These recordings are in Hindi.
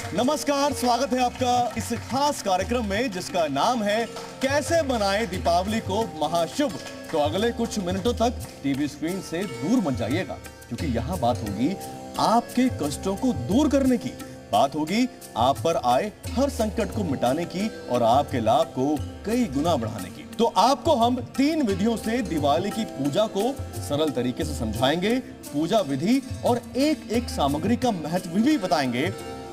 नमस्कार, स्वागत है आपका इस खास कार्यक्रम में जिसका नाम है कैसे बनाएं दीपावली को महाशुभ। तो अगले कुछ मिनटों तक टीवी स्क्रीन से दूर मत जाइएगा, क्योंकि यहाँ बात होगी आपके कष्टों को दूर करने की, बात होगी आप पर आए हर संकट को मिटाने की और आपके लाभ को कई गुना बढ़ाने की। तो आपको हम 3 विधियों से दिवाली की पूजा को सरल तरीके से समझाएंगे, पूजा विधि और एक एक सामग्री का महत्व भी बताएंगे।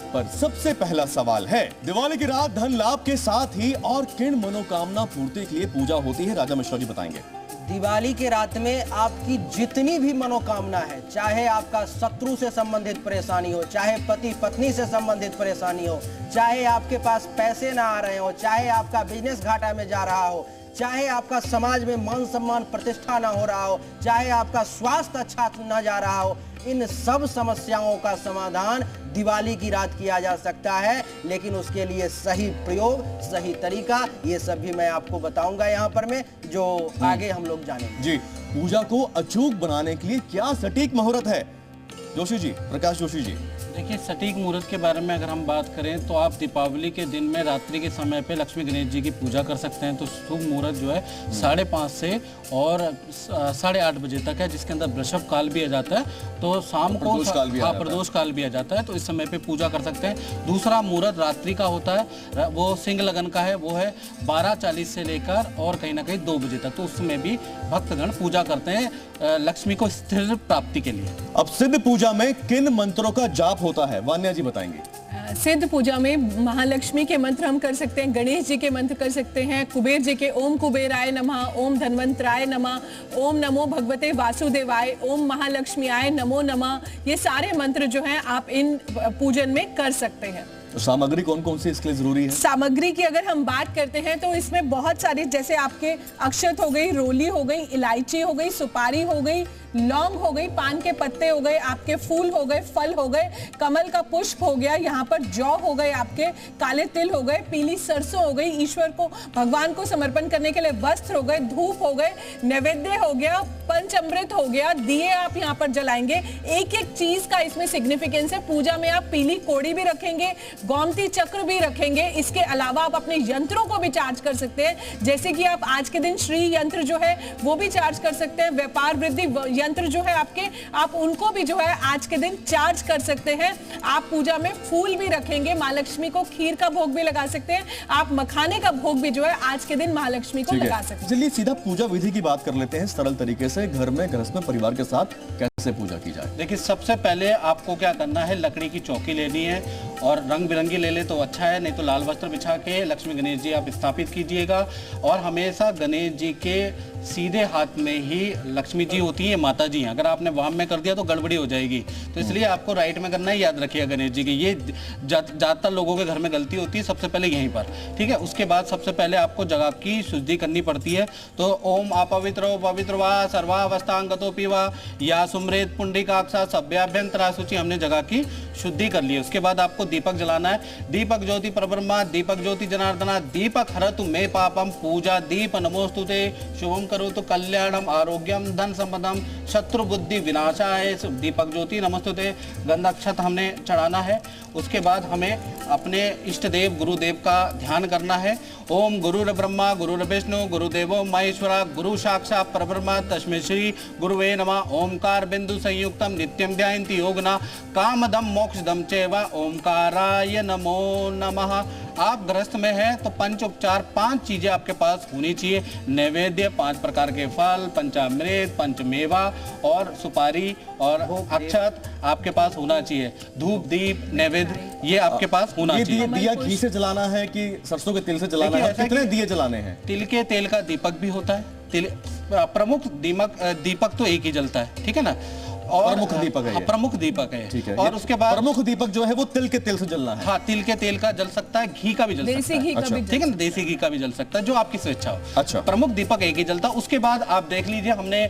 पर सबसे पहला सवाल है, दिवाली की रात धन लाभ के साथ ही और किन मनोकामना पूर्ति के लिए पूजा होती है? राजा मिश्रा जी बताएंगे। दिवाली के रात में आपकी जितनी भी मनोकामना है, चाहे आपका शत्रु से संबंधित परेशानी हो, चाहे पति पत्नी से संबंधित परेशानी हो, चाहे आपके पास पैसे ना आ रहे हो, चाहे आपका बिजनेस घाटा में जा रहा हो, चाहे आपका समाज में मान सम्मान प्रतिष्ठा ना हो रहा हो, चाहे आपका स्वास्थ्य अच्छा ना जा रहा हो, इन सब समस्याओं का समाधान दिवाली की रात किया जा सकता है। लेकिन उसके लिए सही प्रयोग, सही तरीका, ये सब भी मैं आपको बताऊंगा यहाँ पर मैं, जो आगे हम लोग जानेंगे। जी, पूजा को अचूक बनाने के लिए क्या सटीक मुहूर्त है? जोशी जी, प्रकाश जोशी जी। देखिए, सटीक मुहूर्त के बारे में अगर हम बात करें तो आप दीपावली के दिन में रात्रि के समय पे लक्ष्मी गणेश जी की पूजा कर सकते हैं। तो शुभ मुहूर्त जो है 5:30 से और 8:30 बजे तक है, जिसके अंदर वृषभ काल भी आ जाता है। तो शाम को प्रदोष काल भी आ जाता है, तो इस समय पे पूजा कर सकते हैं। दूसरा मुहूर्त रात्रि का होता है, वो सिंह लगन का है, वो है 12:40 से लेकर और कहीं ना कहीं 2 बजे तक। तो उस समय भी भक्तगण पूजा करते हैं लक्ष्मी को स्थिर प्राप्ति के लिए। अब सिद्ध पूजा में किन मंत्रों का जाप होता है? वान्या जी बताएंगे। सिद्ध पूजा में महालक्ष्मी के मंत्र हम कर सकते हैं, गणेश जी के मंत्र कर सकते हैं, कुबेर जी के ओम कुबेराय नमः, ओम धन्वंतराय नमः, ओम नमो भगवते वासुदेवाय, ओम महालक्ष्मी आय नमो नमः। ये सारे मंत्र जो हैं आप इन पूजन में कर सकते हैं। तो सामग्री कौन कौन सी इसके लिए जरूरी है? सामग्री की अगर हम बात करते हैं तो इसमें बहुत सारी, जैसे आपके अक्षत हो गई, रोली हो गई, इलायची हो गई, सुपारी हो गई, लौंग हो गई, पान के पत्ते हो गए, आपके फूल हो गए, फल हो गए, कमल का पुष्प हो गया, यहाँ पर जौ हो गए, आपके काले तिल हो गए, पीली सरसों हो गई, ईश्वर को भगवान को समर्पण करने के लिए वस्त्र हो गए, धूप हो गए, नैवेद्य हो गया, पंचामृत हो गया, दिए आप यहाँ पर जलाएंगे। एक एक चीज का इसमें सिग्निफिकेंस है। पूजा में आप पीली कोड़ी भी रखेंगे, गोमती चक्र भी रखेंगे। इसके अलावा आप अपने यंत्रों को भी चार्ज कर सकते हैं, जैसे कि आप आज के दिन श्री यंत्र जो है वो भी चार्ज कर सकते हैं। व्यापार वृद्धि यंत्र जो है आपके, आप उनको भी जो है आज के दिन चार्ज कर सकते हैं। आप पूजा में फूल भी रखेंगे, महालक्ष्मी को खीर का भोग भी लगा सकते हैं, आप मखाने का भोग भी जो है आज के दिन महालक्ष्मी को लगा सकते हैं। चलिए सीधा पूजा विधि की बात कर लेते हैं, सरल तरीके से घर में गृहस्थ में परिवार के साथ कैसे पूजा की जाए। देखिए, सबसे पहले आपको क्या करना है, लकड़ी की चौकी लेनी है और रंग बिरंगी ले ले तो अच्छा है, नहीं तो लाल वस्त्र बिछा के लक्ष्मी गणेश जी आप स्थापित कीजिएगा। और हमेशा गणेश जी के सीधे हाथ में ही लक्ष्मी जी होती है, माता जी हैं। अगर आपने वाम में कर दिया तो गड़बड़ी हो जाएगी, तो इसलिए आपको राइट में करना है। याद रखिएगा गणेश जी की, ये ज्यादातर लोगों के घर में गलती होती है, सबसे पहले यहीं पर, ठीक है। उसके बाद सबसे पहले आपको जगह की शुद्धि करनी पड़ती है। तो ओम अपवित्रो पवित्र वा सर्वावस्थांगतो पीवा या सुमृत पुंडिकाक्षा सभ्याभ्यंतरा सूचि, हमने जगह की शुद्धि कर ली है। उसके बाद आपको दीपक जलाना है। दीपक ज्योति परब्रह्मा, दीपक ज्योति जनार्दना, दीपक हरतु मे पापम, पूजा दीप नमोस्तुते, शुभम करो तो कल्याणम आरोग्यम धन संपदम शत्रु बुद्धि विनाशाय। दीपक ज्योति नमोस्तुते, गंधाक्षत हमने चढ़ाना है। उसके बाद हमें अपने इष्ट देव गुरुदेव का ध्यान करना है। ओम गुरुर ब्रह्मा गुरुर विष्णु गुरुदेवो महेश्वरा, गुरु साक्षात् परब्रह्म तस्मै श्री गुरुवे नमः। ओमकार बिंदु संयुक्तम नित्यम ध्यायन्ति योगिनः, कामदम मोक्षदम चैव ओमकाराय नमो नमः। आप गृहस्थ में हैं तो पंचोपचार 5 चीजें आपके पास होनी चाहिए। नैवेद्य 5 प्रकार के फल, पंचामृत, पंचमेवा और सुपारी और अक्षत आपके पास होना चाहिए। धूप दीप नैवेद्य ये आपके पास होना चाहिए। दिया घी से जलाना है कि सरसों के तेल से जलाना है? कितने दिए जलाने हैं? तिल के तेल का दीपक भी होता है। प्रमुख दीपक तो एक ही जलता है, ठीक है ना। और प्रमुख दीपक है, प्रमुख दीपक है, ठीक है। और उसके बाद प्रमुख दीपक जो है वो तिल के तेल से जलना है। हाँ, तिल के तेल का जल सकता है, घी का भी जल सकता है, घी का भी, ठीक है ना, देसी घी का भी जल सकता है, जो आपकी स्वेच्छा हो। अच्छा, प्रमुख दीपक एक ही जलता है। उसके बाद आप देख लीजिए, हमने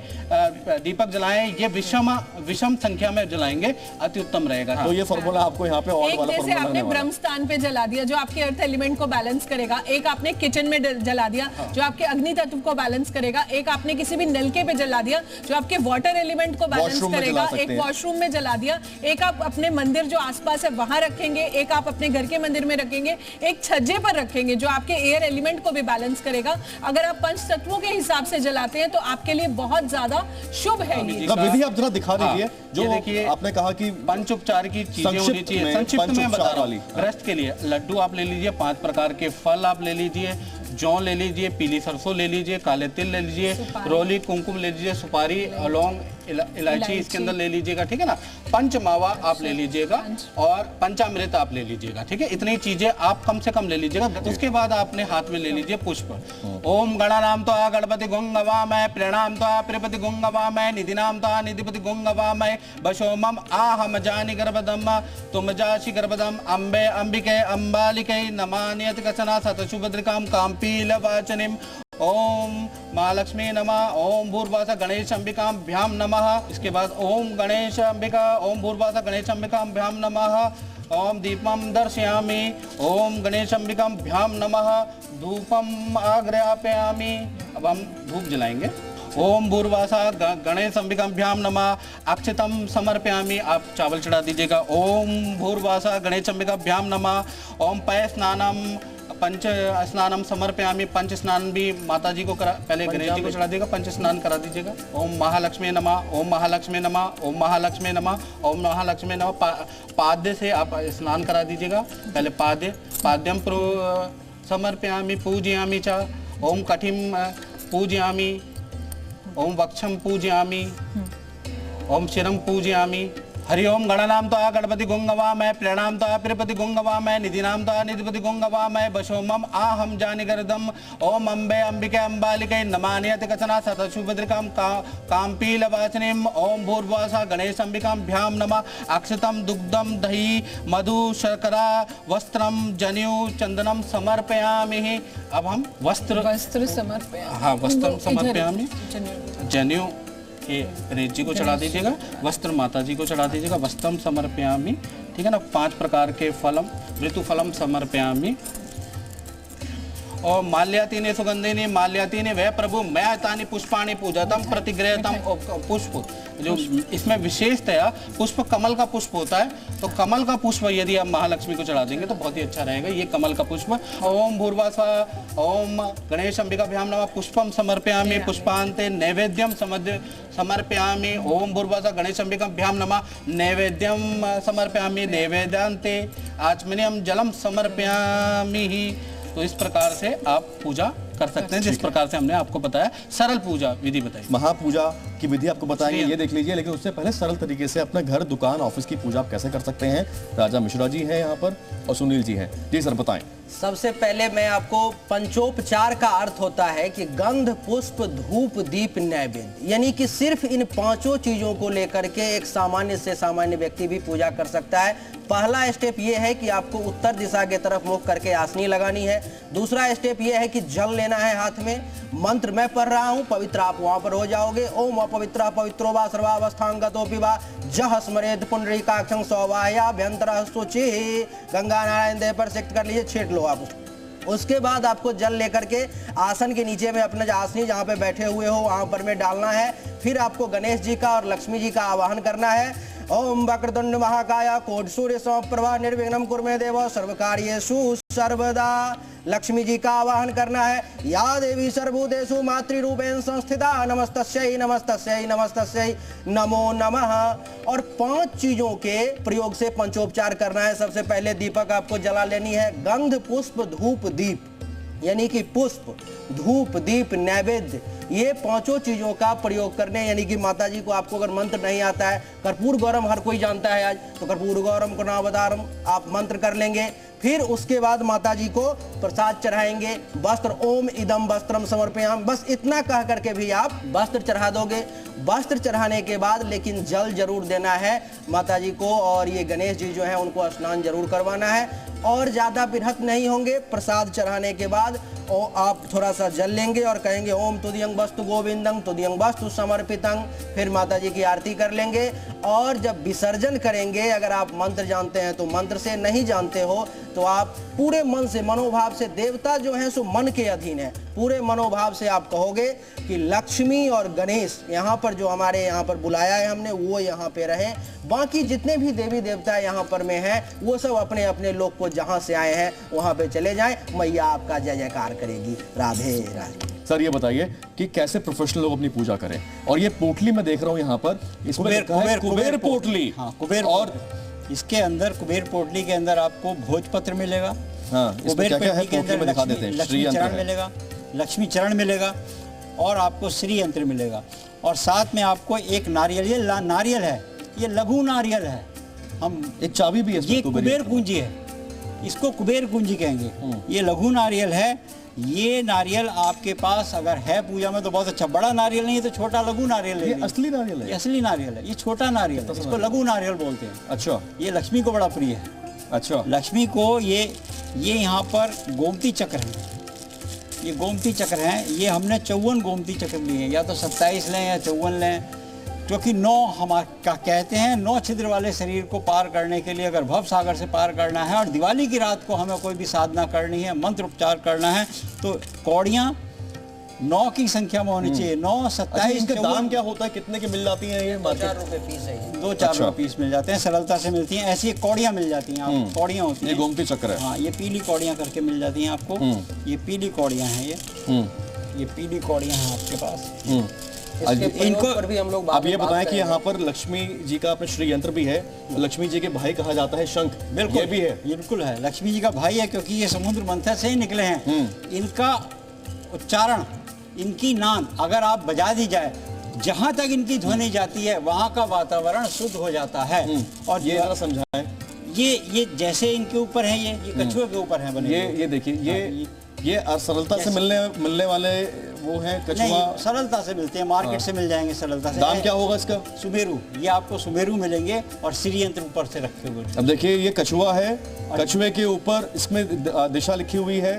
दीपक जलाए, ये विषम संख्या में जलाएंगे, अति उत्तम रहेगा। तो ये फॉर्मूला आपको यहाँ पे एक जैसे आपने ब्रह्म स्थान पे जला दिया जो आपके अर्थ एलिमेंट को बैलेंस करेगा, एक आपने किचन में जला दिया जो आपके अग्नि तत्व को बैलेंस करेगा, एक आपने किसी भी नलके पे जला दिया जो आपके वाटर एलिमेंट को बैलेंस करेगा, करेगा, जला सकते एक हैं। वॉशरूम में जला दिया, एक आप अपने मंदिर जो आसपास है वहां रखेंगे, एक आप अपने घर के मंदिर में रखेंगे, एक छज्जे पर रखेंगे जो आपके एयर एलिमेंट को भी बैलेंस करेगा। अगर आप पंच तत्वों के हिसाब से जलाते हैं तो आपके लिए बहुत ज्यादा शुभ है ये। विधि आप जरा दिखा दीजिए। हाँ, जो ये देखिए, आपने कहा कि पंचोपचार की चीजें होनी चाहिए। संक्षिप्त में बता रहा हूँ। ग्रस्त के लिए लड्डू आप ले लीजिए, 5 प्रकार के फल आप ले लीजिए, जौ ले लीजिए, पीली सरसों ले लीजिए, काले तिल ले लीजिए, रोली कुमकुम ले लीजिए, सुपारी, लौंग, इलायची इसके अंदर ले लीजिएगा, ठीक है ना। पंचमावा आप ले लीजिएगा और पंचामृत आप ले लीजिएगा, ठीक है। इतनी चीजें आप कम से कम ले लीजिएगा। उसके बाद आपने हाथ में ले लीजिए पुष्प। ओम गणानाम तो गणपति गुंगवामय, प्रणाम तो प्रिपति गुंगवामय, निधिनाम तो निधिपति गुंगवामय, बशोमम आहम जानि गर्भदम तुम जाशि गर्भदम, अम्बे अंबिके अंबालिके नमान्यत कचना सतशुभद्रिकाम काम्पील वाचनिम। ओम महालक्ष्मी नमः। ओम भूर्वासा गणेश अंबिकाभ्याम नमः। इसके बाद ओम गणेश अंबिका, ओम भूर्वासा गणेश अंबिकाभ्याम नमः। ओम दीपम दर्शयामि। ओम गणेश अंबिकाभ्याम नमः। धूपम आग्रयापयामि। अब हम धूप जलाएंगे। ओम भूर्वासा गणेश अंबिकाभ्याम नमः। अक्षतम समर्पयामि। आप चावल चढ़ा दीजिएगा। ओम भूर्वासा गणेश अंबिकाभ्याम नमः। ओम पय स्नानम पंच स्नानम समर्पयामि। पंच स्नान भी माता जी को पहले गणेश जी को चढ़ा दीजिएगा, पंच स्नान करा दीजिएगा। ओम महालक्ष्मी नमः। ओम महालक्ष्मी नमः। ओम महालक्ष्मी नमः। ओम महालक्ष्मी नमः। पाद्य से आप स्नान करा दीजिएगा। पहले पाद्यम समर्पयामि पूजयामि च। ओम कठिम पूजयामि। ओम वक्षम पूजयामि। ओम शिरम पूजयामि। हरि ओम गणनाम तो गणपति गुंगवामय, प्रणाम तो प्रिपति गुंगवामय, निधिनाम तो निधिपति गुंगवामय, बशोमम आहम जानि गर्दम। ओम अम्बे अंबिके अंबालिके नमान्यत कचना सतशुभद्रिकाम काम्पील वाचनिम। ओम भूर्वासा गणेश अंबिकाभ्याम नमः। अक्षतम दुग्धम दही मधु शर्करा वस्त्रम जनेऊ चंदनम समर्पयामि। अब हम वस्त्र समर्पयामि। हाँ, वस्त्र समर्पयामि। जनेऊ ये गणेश जी को चढ़ा दीजिएगा, वस्त्र माता जी को चढ़ा दीजिएगा। वस्त्रम समर्पयामि, ठीक है ना। 5 प्रकार के फलम ऋतुफलम समर्पयामि। और माल्यातीने सुगंधिनी माल्यातीने वह प्रभु मैं तानि पुष्पाणि पूजतम प्रतिगृहतम। पुष्प जो इसमें विशेषतया पुष्प कमल का पुष्प होता है, तो कमल का पुष्प यदि आप महालक्ष्मी को चढ़ा देंगे तो बहुत ही अच्छा रहेगा। ये कमल का पुष्प। ओम भूर्वासा ओम गणेश अंबिकाभ्याम नमः। पुष्पम समर्पयामि पुष्पान्ते नैवेद्यम समर्पयामि। ओम भूर्वासा गणेश अंबिकाभ्याम नमः। नैवेद्यम समर्पयामि नैवेद्यांते आचमनीयम जलम समर्पयामि। तो इस प्रकार से आप पूजा कर सकते हैं, जिस प्रकार से हमने आपको बताया। सरल पूजा विधि बताई, महापूजा की विधि आपको बताएंगे, ये देख लीजिए। लेकिन उससे पहले सरल तरीके से अपने घर, दुकान, ऑफिस की पूजा आप कैसे कर सकते हैं, राजा मिश्रा जी हैं यहाँ पर और सुनील जी हैं। जी सर बताएं। सबसे पहले मैं आपको पंचोपचार का अर्थ होता है कि गंध, पुष्प, धूप, दीप, नैवेद्य, यानी कि सिर्फ इन 5 चीजों को लेकर के एक सामान्य से सामान्य व्यक्ति भी पूजा कर सकता है। पहला स्टेप ये है कि आपको उत्तर दिशा की तरफ मुख करके आसनी लगानी है। दूसरा स्टेप ये है कि जल लेना है हाथ में। मंत्र मैं पढ़ रहा हूँ, पवित्र आप वहां पर हो जाओगे। ओम अपवित्र पवित्रो वा सर्वावस्थांगतोऽपि वा जह स्मरेद पुंडरीकाक्षं सौवाह्याभ्यंतरः शुचिः। गंगा नारायण देव पर सिक्त कर लीजिए, छीट लो आप। उसके बाद आपको जल लेकर के आसन के नीचे में अपने आसनी जहाँ पे बैठे हुए हो वहां पर में डालना है। फिर आपको गणेश जी का और लक्ष्मी जी का आवाहन करना है। ओम वक्रतुंड महाकाय कोटि सूर्य समप्रभा निर्विघ्नं कुरु मे देव सर्वकार्येषु सर्वदा। लक्ष्मी जी का आवाहन करना है। या देवी सर्वभूतेषु मातृरूपेण संस्थिता नमस्तस्यै नमस्तस्यै नमस्तस्यै नमो नमः। और 5 चीजों के प्रयोग से पंचोपचार करना है। सबसे पहले दीपक आपको जला लेनी है। गंध, पुष्प, धूप, दीप, यानी कि पुष्प, धूप, दीप, नैवेद्य, ये 5 चीजों का प्रयोग करने, यानी कि माता जी को आपको अगर मंत्र नहीं आता है, कर्पूर गौरम हर कोई जानता है आज, तो कर्पूर गौरम को नावतारम आप मंत्र कर लेंगे। फिर उसके बाद माता जी को प्रसाद चढ़ाएंगे। वस्त्र ओम इदम वस्त्रम समर्पयाम, बस इतना कह करके भी आप वस्त्र चढ़ा दोगे। वस्त्र चढ़ाने के बाद लेकिन जल जरूर देना है माता जी को, और ये गणेश जी जो है उनको स्नान जरूर करवाना है। और ज्यादा बिरहत नहीं होंगे। प्रसाद चढ़ाने के बाद और आप थोड़ा सा जल लेंगे और कहेंगे ओम तुदियंग वस्तु गोविंदं तुदियंग वस्तु समर्पितं, फिर माता जी की आरती कर लेंगे। और जब विसर्जन करेंगे, अगर आप मंत्र जानते हैं तो मंत्र से, नहीं जानते हो तो आप पूरे मन से, मनोभाव से, देवता जो हैं सो मन के अधीन है, पूरे मनोभाव से आप कहोगे कि लक्ष्मी और गणेश यहाँ पर जो हमारे यहाँ पर बुलाया है हमने, वो यहाँ पे रहे। बाकी जितने भी देवी देवता यहाँ पर में हैं वो सब अपने अपने लोग को जहाँ से आए हैं वहाँ पे चले जाएं। मैया आपका जय जयकार करेगी। राधे राधे। सर ये बताइए कि कैसे प्रोफेशनल लोग अपनी पूजा करें। और ये पोटली मैं देख रहा हूँ यहाँ पर, इसमें लिखा है कुबेर पोटली। हाँ, कुबेर। और इसके अंदर कुबेर पोटली के अंदर आपको भोजपत्र मिलेगा। हाँ, कुबेर क्या क्या है पोटली के अंदर पोटली में दिखा देते हैं। लक्ष्मी चरण मिलेगा, लक्ष्मी चरण मिलेगा और आपको श्री यंत्र मिलेगा। और साथ में आपको एक नारियल, ये नारियल है, ये लघु नारियल है। हम एक चाबी भी है इसमें, ये कुबेर कुंजी है, इसको कुबेर कुंजी कहेंगे। ये लघु नारियल है। ये नारियल आपके पास अगर है पूजा में तो बहुत अच्छा, बड़ा नारियल नहीं है तो छोटा लघु नारियल ले ये लीजिए। असली नारियल है? ये असली नारियल है, ये छोटा नारियल है, इसको लघु नारियल बोलते हैं। अच्छा ये लक्ष्मी को बड़ा प्रिय है। अच्छा, लक्ष्मी को ये यहाँ पर गोमती चक्र है, ये गोमती चक्र हैं। ये हमने 54 गोमती चक्र लिए हैं, या तो 27 लें या 54 लें, क्योंकि 9 हमारा कहते हैं 9 छिद्र वाले शरीर को पार करने के लिए अगर भव सागर से पार करना है और दिवाली की रात को हमें कोई भी साधना करनी है, मंत्र उपचार करना है, तो कौड़ियाँ 9 की संख्या में होनी चाहिए। 9, 27, इनका दाम क्या होता है, कितने की मिल जाती है ये? 4 रुपए पीस है। 2-4 रुपए पीस मिल जाते हैं, सरलता से मिलती हैं। ऐसी कौड़ियाँ मिल जाती हैं आपको, कौड़ियाँ होती ये हैं। गोमती चक्र है। हाँ, ये पीली कौड़ियाँ करके मिल जाती हैं आपको। ये पीली कौड़ियाँ हैं, ये पीली कौड़ियाँ हैं आपके पास। इनको पर भी हम लोग अब ये बताएं कि यहाँ पर लक्ष्मी जी का अपने श्री यंत्र भी है, लक्ष्मी जी के भाई कहा जाता है शंख, बिल्कुल ये भी है। बिल्कुल है, लक्ष्मी जी का भाई है, क्योंकि ये समुद्र मंथन से ही निकले हैं। इनका उच्चारण, इनकी नाद अगर आप बजा दी जाए, जहाँ तक इनकी ध्वनि जाती है वहाँ का वातावरण शुद्ध हो जाता है। और ये जरा समझाएं। ये जैसे इनके ऊपर है, ये कछुए के ऊपर है बने। ये देखिए, ये सरलता से मिलने वाले वो हैं कछुआ। सरलता से मिलते हैं, मार्केट से मिल जाएंगे सरलता से। दाम क्या होगा इसका? सुमेरु, ये आपको सुमेरु मिलेंगे और श्री यंत्र ऊपर से रखे हुए। अब देखिए ये कछुआ है, कछुए के ऊपर इसमें दिशा लिखी हुई है,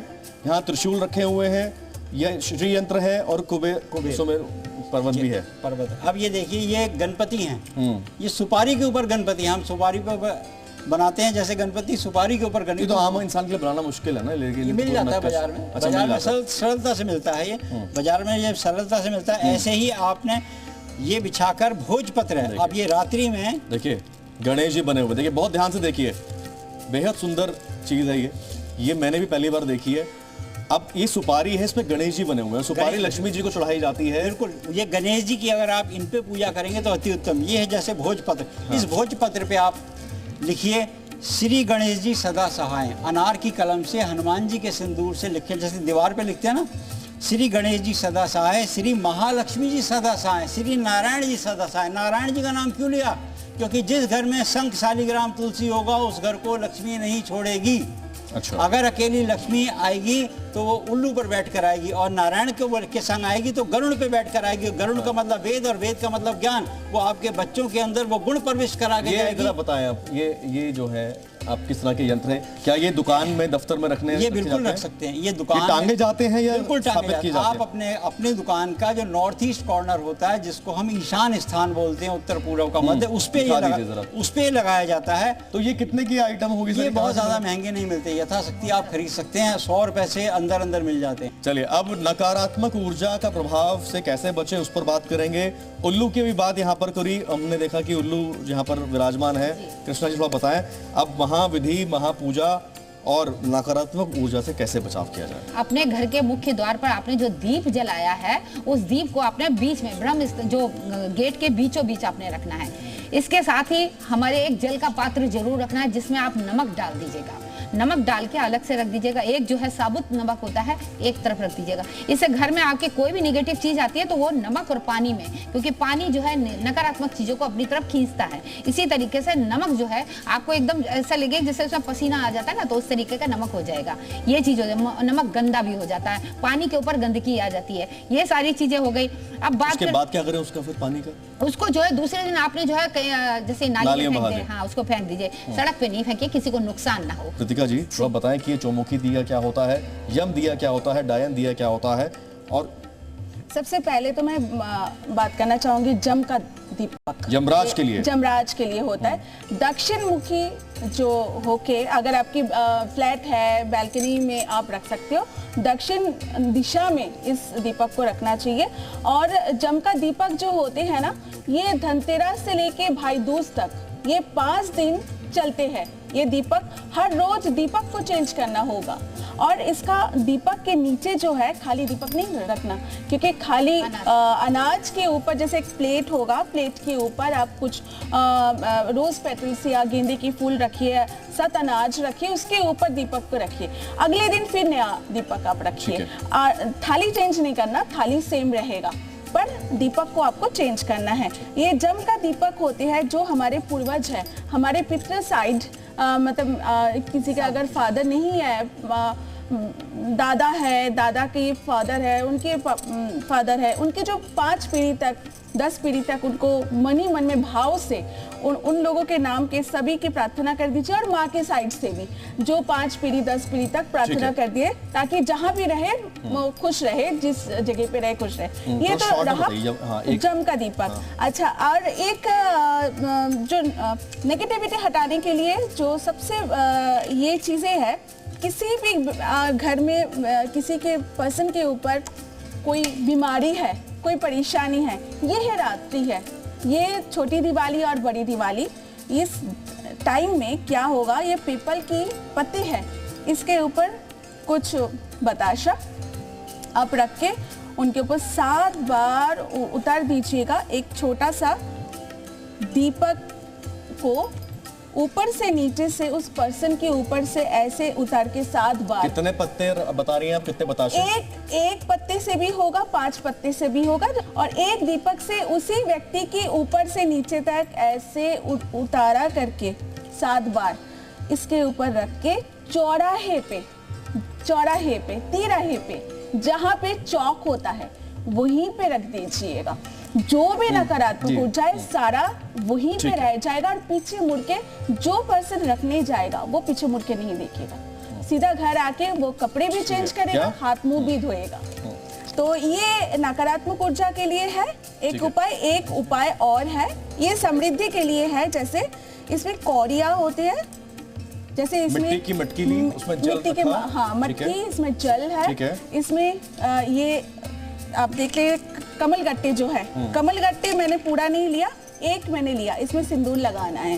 यहाँ त्रिशूल रखे हुए हैं, यह श्री यंत्र है और कुबेर सुमेरु पर्वत भी है। पर्वत। अब ये देखिए, ये गणपति हैं, ये सुपारी के ऊपर गणपति हैं। हम सुपारी पे बनाते हैं, जैसे गणपति सुपारी के ऊपर गणपति। ये तो आम इंसान के लिए बनाना मुश्किल है ना, लेकिन ये मिल जाता है बाजार में। अच्छा, बाजार में सरलता से मिलता है, ये बाजार में ये सरलता से मिलता है। ऐसे ही आपने ये बिछाकर भोजपत्र है। अब ये रात्रि में देखिए गणेश जी बने हुए, देखिए बहुत ध्यान से देखिए, बेहद सुंदर चीज है ये मैंने भी पहली बार देखी है। अब ये सुपारी है, इसमें गणेश जी बने हुए हैं। सुपारी लक्ष्मी जी को चढ़ाई जाती है। बिल्कुल, ये गणेश जी की अगर आप इन पे पूजा करेंगे तो अति उत्तम। ये है जैसे भोजपत्र। इस भोजपत्र पे आप लिखिए श्री गणेश जी सदा सहाय। अनार की कलम से हनुमान जी के सिंदूर से लिखे, जैसे दीवार पे लिखते हैं ना, श्री गणेश जी सदा सहाय, श्री महालक्ष्मी जी सदा सहाय, श्री नारायण जी सदा सहाय। नारायण जी का नाम क्यों लिया? क्योंकि जिस घर में शंख शालिग्राम तुलसी होगा उस घर को लक्ष्मी नहीं छोड़ेगी। अच्छा। अगर अकेली लक्ष्मी आएगी तो वो उल्लू पर बैठ कर आएगी, और नारायण के संग आएगी तो गरुड़ पे बैठ कर आएगी। गरुड़ का मतलब वेद और वेद का मतलब ज्ञान। वो आपके बच्चों के अंदर वो गुण प्रविष्ट करा के जाएगी। जरा बताएं आप, ये जो है आप किस तरह के यंत्र है? क्या ये दुकान में, दफ्तर में रखने? ये बिल्कुल रख सकते हैं। ये दुकान टांगे जाते हैं या बिल्कुल टांगे जाते हैं। आप हैं? अपने दुकान का जो नॉर्थ ईस्ट कॉर्नर होता है, जिसको हम ईशान स्थान बोलते हैं, उत्तर पूर्व का मध्य, उस पे लगाया जाता है। तो ये कितने की आइटम होगी? ये बहुत ज्यादा महंगे नहीं मिलते, यथाशक्ति आप खरीद सकते हैं। 100 रुपए से अंदर मिल जाते हैं। चलिए अब नकारात्मक ऊर्जा का प्रभाव से कैसे बचे उस पर बात करेंगे। उल्लू की भी बात यहाँ पर करी, हमने देखा कि उल्लू यहाँ पर विराजमान है। कृष्णा जी थोड़ा बताएं अब महाविधि, महापूजा और नकारात्मक ऊर्जा से कैसे बचाव किया जाए। अपने घर के मुख्य द्वार पर आपने जो दीप जलाया है, उस दीप को आपने बीच में, ब्रह्म जो गेट के बीचों बीच आपने रखना है। इसके साथ ही हमारे एक जल का पात्र जरूर रखना है, जिसमें आप नमक डाल दीजिएगा। नमक डाल के अलग से रख दीजिएगा। एक जो है साबुत नमक होता है, एक तरफ रख दीजिएगा। इससे घर में आपके कोई भी नेगेटिव चीज आती है तो वो नमक और पानी में, क्योंकि पानी जो है नकारात्मक चीजों को अपनी तरफ खींचता है। इसी तरीके से नमक जो है आपको एकदम ऐसा लगे जैसे उसमें पसीना आ जाता है ना, तो उस तरीके का नमक हो जाएगा। ये चीज हो जाए। नमक गंदा भी हो जाता है, पानी के ऊपर गंदगी आ जाती है। ये सारी चीजें हो गई। अब बात क्या करें उसका फिर पानी का? उसको जो है दूसरे दिन आपने जो है जैसे नाली में फेंक दे, हाँ उसको फेंक दीजिए। सड़क पे नहीं फेंकिए, किसी को नुकसान ना हो। प्रतिका जी थोड़ा बताएं कि ये चौमुखी दिया क्या होता है, यम दिया क्या होता है, डायन दिया क्या होता है। और सबसे पहले तो मैं बात करना चाहूंगी जम का दीपक यमराज के लिए, जमराज के लिए होता है। दक्षिण मुखी जो होके, अगर आपकी फ्लैट है, बैल्कनी में आप रख सकते हो, दक्षिण दिशा में इस दीपक को रखना चाहिए। और जम का दीपक जो होते हैं ना, ये धनतेरस से लेके भाई दूज तक ये 5 दिन चलते हैं। ये दीपक हर रोज दीपक को चेंज करना होगा। और इसका दीपक के नीचे जो है, खाली दीपक नहीं रखना, क्योंकि खाली अनाज के ऊपर, जैसे एक प्लेट होगा, प्लेट के ऊपर आप कुछ रोज पेटल्स या गेंदे की फूल रखिए, 7 अनाज रखिए, उसके ऊपर दीपक को रखिए। अगले दिन फिर नया दीपक आप रखिए। थाली चेंज नहीं करना, थाली सेम रहेगा, पर दीपक को आपको चेंज करना है। ये जम का दीपक होते हैं जो हमारे पूर्वज है, हमारे पितृ साइड, मतलब किसी का अगर फादर नहीं है, दादा है, दादा के फादर है, उनके फादर है, उनके जो 5 पीढ़ी तक, 10 पीढ़ी तक उनको मन ही मन में भाव से उन लोगों के नाम के सभी की प्रार्थना कर दीजिए। और माँ के साइड से भी जो 5 पीढ़ी 10 पीढ़ी तक प्रार्थना कर दिए, ताकि जहाँ भी रहे वो खुश रहे, जिस जगह पे रहे खुश रहे। ये तो रहा जम का दीपक। अच्छा, और एक जो नेगेटिविटी हटाने के लिए जो सबसे ये चीजें है, किसी भी घर में किसी के पर्सन के ऊपर कोई बीमारी है, कोई परेशानी है, ये है रात्रि है, ये छोटी दिवाली और बड़ी दिवाली, इस टाइम में क्या होगा, ये पीपल की पत्ती है, इसके ऊपर कुछ बताशा आप रख के उनके ऊपर 7 बार उतार दीजिएगा। एक छोटा सा दीपक को ऊपर से नीचे से उस पर्सन के ऊपर से ऐसे उतार के 7 बार। कितने पत्ते बता रही हैं आप, कितने बताशे? एक पत्ते से भी होगा, 5 पत्ते से भी होगा, और एक दीपक से उसी व्यक्ति के ऊपर से नीचे तक ऐसे उतारा करके 7 बार इसके ऊपर रख के चौराहे पे, तिराहे पे, जहाँ पे चौक होता है वहीं पे रख दीजिएगा। जो भी नकारात्मक ऊर्जा है सारा वहीं पे रह जाएगा, और पीछे मुड़ के जो पर्सन रखने जाएगा वो पीछे मुड़ के नहीं देखेगा, सीधा घर आके वो कपड़े भी चेंज करेगा, हाथ मुंह भी धोएगा। तो ये नकारात्मक ऊर्जा के लिए है एक उपाय। एक उपाय और है, ये समृद्धि के लिए है। जैसे इसमें कौड़िया होते हैं, जैसे इसमें मिट्टी की मटकी ली, उसमें जल रखा। हाँ, मटकी, इसमें जल है, इसमें ये आप देख ले, कमल गट्टे जो है, कमल गट्टे मैंने पूरा नहीं लिया, एक मैंने लिया, इसमें सिंदूर लगाना है।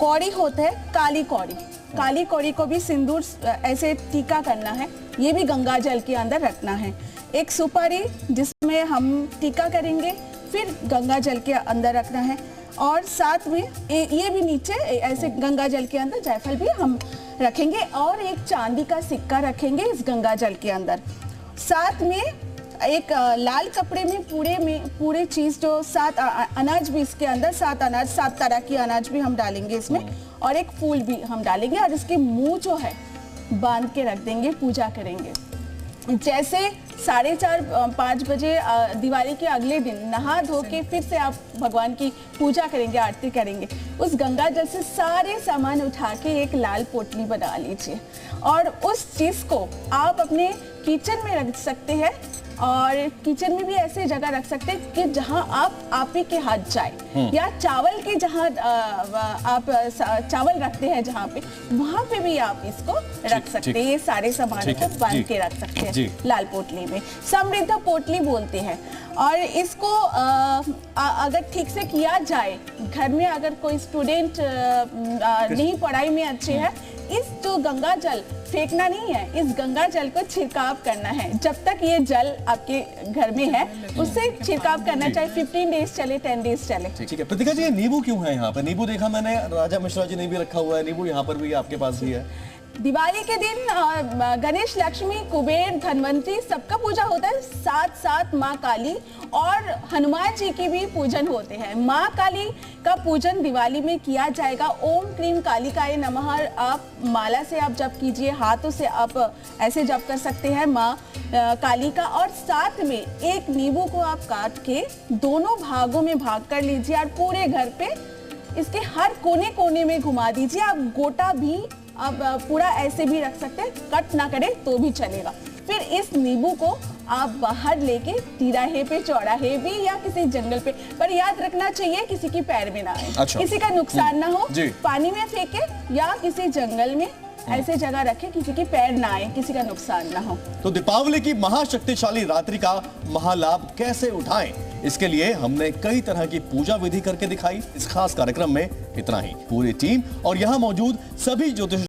कौड़ी होता है काली कौड़ी, काली कौड़ी को भी सिंदूर ऐसे टीका करना है, ये भी गंगा जल के अंदर रखना है। एक सुपारी जिसमें हम टीका करेंगे, फिर गंगा जल के अंदर रखना है, और साथ में ये भी नीचे ऐसे गंगा जल के अंदर जायफल भी हम रखेंगे, और एक चांदी का सिक्का रखेंगे इस गंगा जल के अंदर। साथ में एक लाल कपड़े में पूरे चीज जो 7 अनाज भी इसके अंदर, 7 अनाज, 7 तरह की अनाज भी हम डालेंगे इसमें, और एक फूल भी हम डालेंगे, और इसके मुंह जो है बांध के रख देंगे, पूजा करेंगे। जैसे 4:30-5 बजे दिवाली के अगले दिन नहा धो के फिर से आप भगवान की पूजा करेंगे, आरती करेंगे, उस गंगा जल से सारे सामान उठा के एक लाल पोटली बना लीजिए, और उस चीज को आप अपने किचन में रख सकते हैं, और किचन में भी ऐसे जगह रख सकते हैं कि जहां आप ही के हाथ जाए, या चावल के जहां आप चावल रखते हैं जहां पे, वहां पे भी आप इसको रख सकते हैं। ये सारे सामान को बांध के रख सकते हैं लाल पोटली में, समृद्ध पोटली बोलते हैं। और इसको अगर ठीक से किया जाए, घर में अगर कोई स्टूडेंट नहीं पढ़ाई में अच्छे हैं, इस जो गंगा जल फेंकना नहीं है, इस गंगा जल को छिड़काव करना है। जब तक ये जल आपके घर में है उससे छिड़काव करना, चाहे 15 डेज चले, 10 डेज चले। ठीक है प्रतिका जी, नींबू क्यों है यहाँ पर? नींबू देखा मैंने, राजा मिश्रा जी ने भी रखा हुआ है नींबू, यहाँ पर भी आपके पास भी है। दिवाली के दिन गणेश, लक्ष्मी, कुबेर, धनवंतरी सबका पूजा होता है, साथ माँ काली और हनुमान जी की भी पूजन होते हैं। माँ काली का पूजन दिवाली में किया जाएगा। ओम क्लीम कालिकाय नमः आप माला से आप जप कीजिए, हाथों से आप ऐसे जप कर सकते हैं माँ काली का, और साथ में एक नींबू को आप काट के दोनों भागों में भाग कर लीजिए, और पूरे घर पे इसके हर कोने कोने में घुमा दीजिए। आप गोटा भी अब पूरा ऐसे भी रख सकते हैं, कट ना करें तो भी चलेगा। फिर इस नींबू को आप बाहर लेके तिराहे पे, चौराहे पे या किसी जंगल पे, पर याद रखना चाहिए किसी की पैर में ना आए, अच्छा। किसी का नुकसान ना हो, जी। पानी में फेंके या किसी जंगल में ऐसे जगह रखे किसी की पैर ना आए, किसी का नुकसान ना हो। तो दीपावली की महाशक्तिशाली रात्रि का महालाभ कैसे उठाएं, इसके लिए हमने कई तरह की पूजा विधि करके दिखाई। इस खास कार्यक्रम में इतना ही। पूरी टीम और यहाँ मौजूद सभी ज्योतिष